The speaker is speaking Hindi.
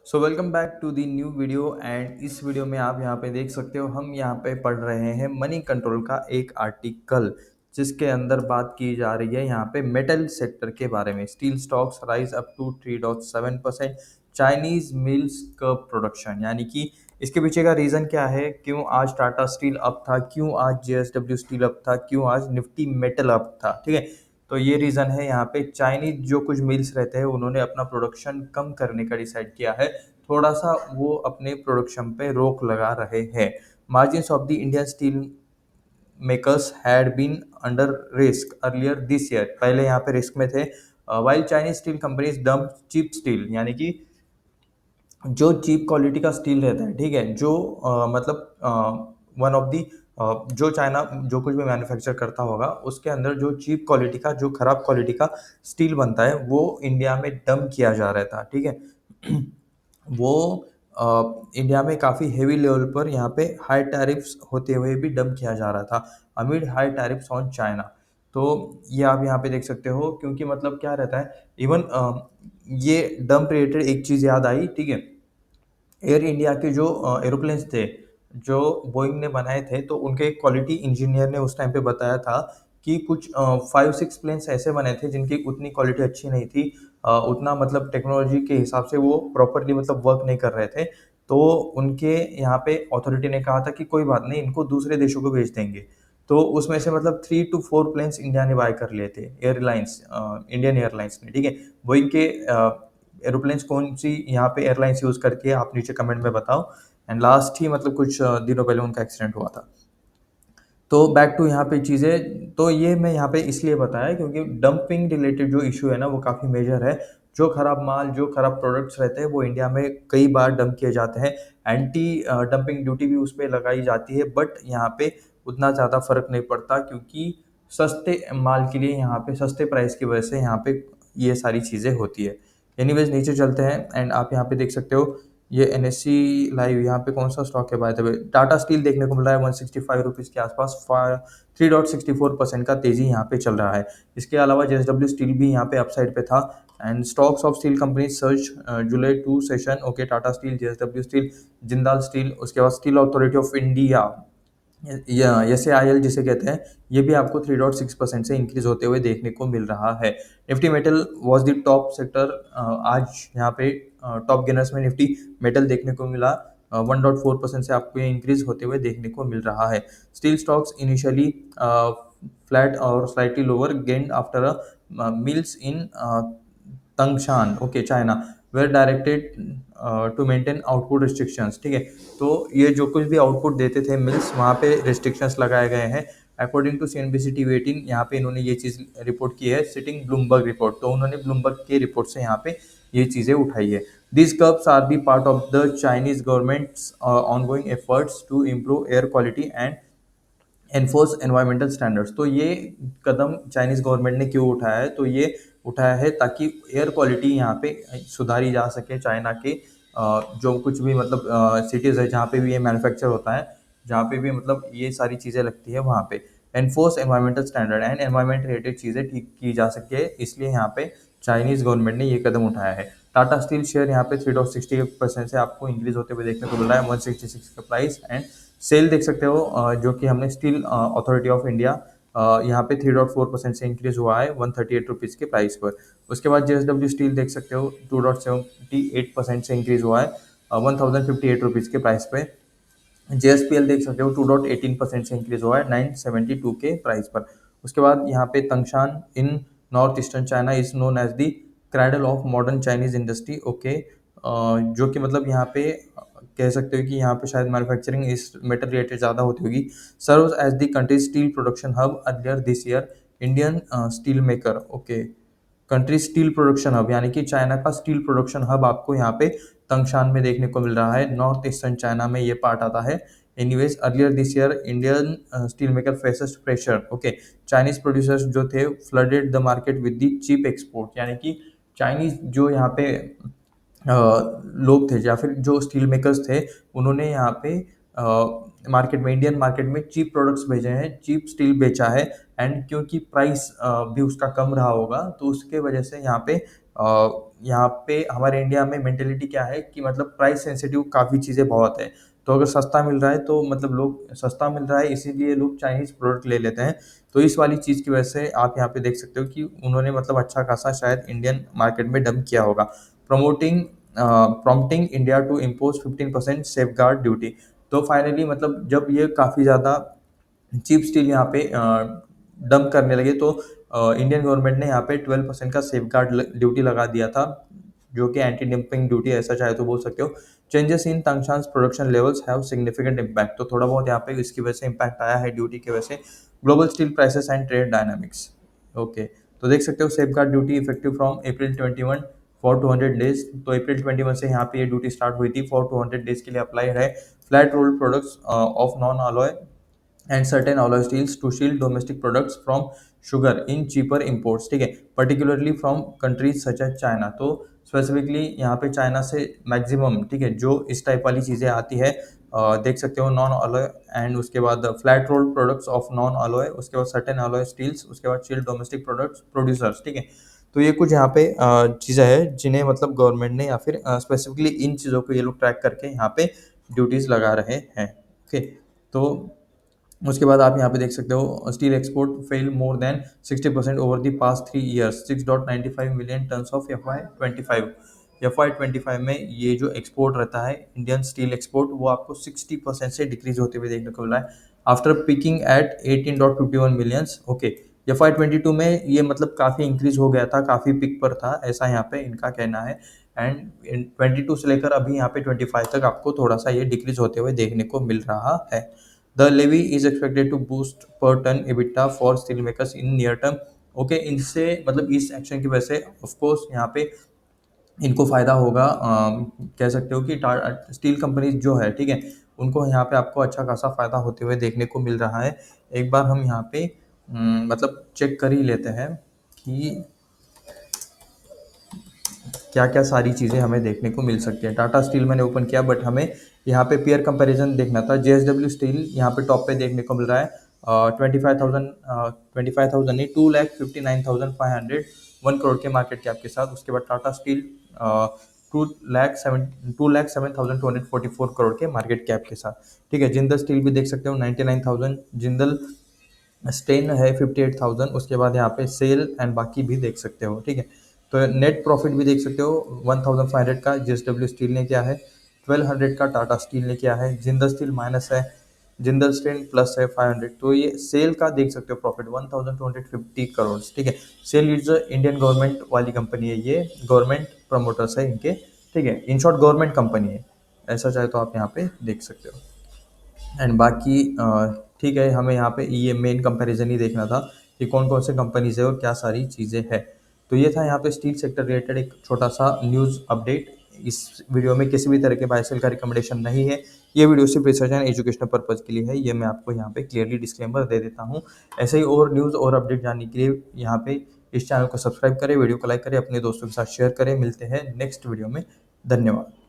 So welcome back to the new video and इस वीडियो में आप यहाँ पे देख सकते हो हम यहाँ पे पढ़ रहे हैं मनी कंट्रोल का एक आर्टिकल जिसके अंदर बात की जा रही है यहाँ पे मेटल सेक्टर के बारे में। Steel stocks rise up to 3.7%। Chinese mills का प्रोडक्शन यानी कि इसके पीछे का रीज़न क्या है, क्यों आज टाटा स्टील अप था, क्यों आज जेएसडब्ल्यू स्टील अप था, क्यों आज निफ्टी मेटल अप था। ठीक है, तो ये रीज़न है। यहाँ पे चाइनीज जो कुछ मिल्स रहते हैं उन्होंने अपना प्रोडक्शन कम करने का डिसाइड किया है। थोड़ा सा वो अपने प्रोडक्शन पे रोक लगा रहे हैं। Margins of the Indian steel makers had been under risk earlier this year. पहले यहाँ पे रिस्क में थे। While Chinese steel companies dump cheap steel, यानी कि जो चीप क्वालिटी का स्टील रहता है, ठीक है, जो मतलब वन ऑफ दी जो चाइना जो कुछ भी मैन्युफैक्चर करता होगा उसके अंदर जो चीप क्वालिटी का, जो खराब क्वालिटी का स्टील बनता है वो इंडिया में डंप किया जा रहा था। ठीक है वो इंडिया में काफ़ी हेवी लेवल पर यहाँ पे हाई टैरिफ्स होते हुए भी डंप किया जा रहा था amid high tariffs on China. तो ये आप यहाँ पे देख सकते हो, क्योंकि मतलब क्या रहता है, इवन ये डंप रिलेटेड एक चीज़ याद आई। ठीक है, एयर इंडिया के जो एरोप्लेन्स थे जो बोइंग ने बनाए थे, तो उनके क्वालिटी इंजीनियर ने उस टाइम पे बताया था कि कुछ 5-6 प्लेन्स ऐसे बने थे जिनकी उतनी क्वालिटी अच्छी नहीं थी। उतना मतलब टेक्नोलॉजी के हिसाब से वो प्रॉपरली मतलब वर्क नहीं कर रहे थे। तो उनके यहाँ पे अथॉरिटी ने कहा था कि कोई बात नहीं, इनको दूसरे देशों को भेज देंगे। तो उसमें से मतलब 3 to 4 प्लेन्स इंडिया ने बाय कर लिए थे, एयरलाइंस इंडियन एयरलाइंस ने। ठीक है, बोइंग के एरोप्लेन्स कौन सी यहाँ पे एयरलाइंस यूज़ करके आप नीचे कमेंट में बताओ। एंड लास्ट ही मतलब कुछ दिनों पहले उनका एक्सीडेंट हुआ था। तो बैक टू यहाँ पे चीज़ें, तो ये मैं यहाँ पे इसलिए बताया क्योंकि डंपिंग रिलेटेड जो इशू है ना वो काफ़ी मेजर है। जो खराब माल, जो खराब प्रोडक्ट्स रहते हैं वो इंडिया में कई बार डंप किए जाते हैं। एंटी डंपिंग ड्यूटी भी उस पे लगाई जाती है, बट यहाँ पे उतना ज़्यादा फर्क नहीं पड़ता क्योंकि सस्ते माल के लिए यहाँ पे सस्ते प्राइस की वजह से यहाँ पे ये सारी चीज़ें होती है। एनीवेज नीचे चलते हैं एंड आप यहाँ पे देख सकते हो ये एनएससी लाइव, यहाँ पे कौन सा स्टॉक है by the way, Tata steel देखने को मिल रहा है 165 रुपीज़ के आसपास। 3.64% का तेजी यहाँ पे चल रहा है। इसके अलावा जेएसडब्ल्यू स्टील भी यहाँ पे अपसाइड पे था। And stocks of steel company search July 2 session. Okay, Tata steel, JSW steel, Jindal steel, उसके बाद स्टील अथॉरिटी ऑफ इंडिया या एसएआईएल जिसे कहते हैं, ये भी आपको 3.6% से इंक्रीज होते हुए देखने को मिल रहा है। Nifty metal was the top sector. आज यहाँ पे टॉप गेनर्स में निफ्टी मेटल देखने को मिला। 1.4% से आपको ये इंक्रीज होते हुए देखने को मिल रहा है। स्टील स्टॉक्स इनिशियली फ्लैट और slightly lower gained after a mills in Tangshan, okay, China, were directed to maintain output restrictions. ठीक है, तो ये जो कुछ भी आउटपुट देते थे मिल्स, वहाँ पे रिस्ट्रिक्शंस लगाए गए हैं। अकॉर्डिंग टू सीएनबीसी टीवी 18, यहाँ पे इन्होंने ये चीज़ रिपोर्ट की है, सिटिंग ब्लूमबर्ग रिपोर्ट। तो उन्होंने ब्लूमबर्ग के रिपोर्ट से यहाँ पे ये चीज़ें उठाई है। This curbs are the part of the Chinese government's ongoing efforts to improve air quality and enforce environmental standards. तो ये कदम चाइनीज गवर्नमेंट ने क्यों उठाया है, तो ये उठाया है ताकि एयर क्वालिटी यहाँ पे सुधारी जा सके। चाइना के जो कुछ भी मतलब सिटीज़ है जहाँ पे भी ये मैन्युफैक्चर होता है, जहाँ पे भी मतलब ये सारी चीज़ें लगती है, वहाँ पे enforce environmental standard and environment related चीज़ें ठीक की जा सके, इसलिए यहाँ पे चाइनीज गवर्नमेंट ने ये कदम उठाया है। टाटा स्टील शेयर यहाँ पे 3.60% से आपको इंक्रीज होते हुए देखने को मिल रहा है, 166 का प्राइस। एंड सेल देख सकते हो जो कि हमने स्टील अथॉरिटी ऑफ इंडिया, यहाँ पे 3.4% से इंक्रीज हुआ है 138 रुपीज़ के प्राइस पर। उसके बाद जेएसडब्ल्यू स्टील देख सकते हो 2.78% से इंक्रीज हुआ है 1058 रुपीज़ के प्राइस पे। जेएसपीएल देख सकते हो 2.18% से इंक्रीज हुआ है 972 के प्राइस पर। उसके बाद यहाँ पे Tangshan in north eastern China is known as the cradle of modern Chinese industry. Okay, जो कि मतलब यहाँ पे कह सकते हो कि यहाँ पे शायद मैन्युफैक्चरिंग इस मेटल रिलेटेड ज़्यादा होती होगी। Serves as the country steel production hub earlier this year. Indian steel maker, okay, country steel production hub, यानी कि चाइना का स्टील प्रोडक्शन हब आपको यहाँ पे तंगशान में देखने को मिल रहा है। नॉर्थ ईस्टर्न चाइना में ये पार्ट आता है। Anyways earlier this year Indian steel maker faces pressure. Okay, Chinese producers जो थे flooded the market with the cheap export, यानी कि चाइनीज जो यहाँ पे लोग थे या फिर जो स्टील मेकर्स थे, उन्होंने यहाँ पे मार्केट में, इंडियन मार्केट में चीप प्रोडक्ट्स भेजे हैं, चीप स्टील बेचा है। एंड क्योंकि प्राइस भी उसका कम रहा होगा, तो उसके वजह से यहाँ पे हमारे इंडिया में मेंटेलिटी क्या है कि मतलब प्राइस सेंसिटिव काफ़ी चीज़ें बहुत है। तो अगर सस्ता मिल रहा है तो मतलब लोग, सस्ता मिल रहा है इसीलिए लोग चाइनीज़ प्रोडक्ट ले लेते हैं। तो इस वाली चीज़ की वजह से आप यहाँ पे देख सकते हो कि उन्होंने मतलब अच्छा खासा शायद इंडियन मार्केट में डंप किया होगा। Promoting prompting India to impose 15% safeguard duty. तो फाइनली मतलब जब ये काफ़ी ज़्यादा चीप स्टील यहाँ पे डंप करने लगे, तो इंडियन गवर्नमेंट ने यहाँ पे 12% का सेफगार्ड ड्यूटी लगा दिया था, जो कि एंटी डंपिंग ड्यूटी ऐसा चाहे तो बोल सकते हो। Changes in Tangshan's production levels have significant impact. तो थोड़ा बहुत यहाँ पे इसकी वजह से इम्पैक्ट आया है ड्यूटी की वजह से। Global steel prices and trade dynamics. Okay, तो देख सकते हो safeguard duty effective from April 21 for 200 days. तो अप्रैल 21 से यहाँ पे ये ड्यूटी स्टार्ट हुई थी, फॉर 200 डेज के लिए अप्लाइड है। Flat rolled products of non alloy and certain alloy steels to shield domestic products from sugar in cheaper imports, ठीक है, particularly from countries such as China। तो स्पेसिफिकली यहाँ पे चाइना से मैक्सिमम, ठीक है, जो इस टाइप वाली चीज़ें आती है, देख सकते हो नॉन अलॉय, एंड उसके बाद flat rolled products of non alloy, उसके बाद सर्टेन अलॉय स्टील्स, उसके बाद शील्ड डोमेस्टिक प्रोडक्ट्स प्रोड्यूसर्स, ठीक है। तो ये कुछ यहाँ पे चीज़ें हैं जिन्हें मतलब गवर्नमेंट ने या फिर स्पेसिफिकली इन चीज़ों को ये लोग ट्रैक करके यहाँ पे ड्यूटीज़ लगा रहे हैं। ओके, तो उसके बाद आप यहाँ पे देख सकते हो steel export fail more than 60% over the past 3 years, 6.95 million tons of FY25। FY25 में ये जो एक्सपोर्ट रहता है इंडियन स्टील एक्सपोर्ट, वो आपको 60% से डिक्रीज होते हुए देखने को मिला है, after picking at 18.51 millions. Okay, FY22 में ये मतलब काफ़ी इंक्रीज हो गया था, काफ़ी पिक पर था, ऐसा यहाँ पे इनका कहना है। एंड 22 से लेकर अभी यहाँ पे 25 तक आपको थोड़ा सा ये डिक्रीज होते हुए देखने को मिल रहा है। The levy is expected to boost per ton EBITDA for steel makers in near term। Okay, इनसे मतलब इस एक्शन की वजह से ऑफ कोर्स यहाँ पे इनको फ़ायदा होगा। कह सकते हो कि स्टील कंपनीज जो है, ठीक है, उनको यहाँ पे आपको अच्छा खासा फ़ायदा होते हुए देखने को मिल रहा है। एक बार हम यहाँ पे मतलब चेक कर ही लेते हैं कि क्या क्या सारी चीज़ें हमें देखने को मिल सकती हैं। टाटा स्टील मैंने ओपन किया, बट हमें यहाँ पे पेयर कंपैरिजन देखना था। JSW स्टील यहाँ पे टॉप पे देखने को मिल रहा है 25,000 नहीं, 2,59,500, 1 करोड़ के मार्केट कैप के साथ। उसके बाद टाटा स्टील 2,07,244 करोड़ के मार्केट कैप के साथ, ठीक है। जिंदल स्टील भी देख सकते हो 99,000, जिंदल स्टेन है 58,000। उसके बाद यहाँ पे सेल एंड बाकी भी देख सकते हो, ठीक है। तो नेट प्रॉफिट भी देख सकते हो 1,500 का JSW स्टील ने किया है, 1,200 का टाटा स्टील ने किया है, जिंदल स्टील माइनस है, जिंदल स्टेन प्लस है 500। तो ये सेल का देख सकते हो प्रॉफिट 1,250 करोड़, ठीक है। सेल इज इंडियन गवर्नमेंट वाली कंपनी है, ये गवर्नमेंट प्रमोटर्स है इनके, ठीक है, इन शॉर्ट गवर्नमेंट कंपनी है, ऐसा चाहे तो आप यहाँ पे देख सकते हो। एंड बाकी ठीक है, हमें यहाँ पे ये मेन कंपैरिजन ही देखना था कि कौन कौन से कंपनीज है और क्या सारी चीज़ें हैं। तो ये था यहाँ पे स्टील सेक्टर रिलेटेड एक छोटा सा न्यूज़ अपडेट। इस वीडियो में किसी भी तरह के बाय सेल का रिकमेंडेशन नहीं है, ये वीडियो सिर्फ रिसर्च एंड एजुकेशनल पर्पज़ के लिए है, ये मैं आपको यहाँ पे क्लियरली डिस्क्लेमर दे देता हूँ। ऐसे ही और न्यूज़ और अपडेट जानने के लिए यहाँ पे इस चैनल को सब्सक्राइब करें, वीडियो को लाइक करें, अपने दोस्तों के साथ शेयर करें। मिलते हैं नेक्स्ट वीडियो में, धन्यवाद।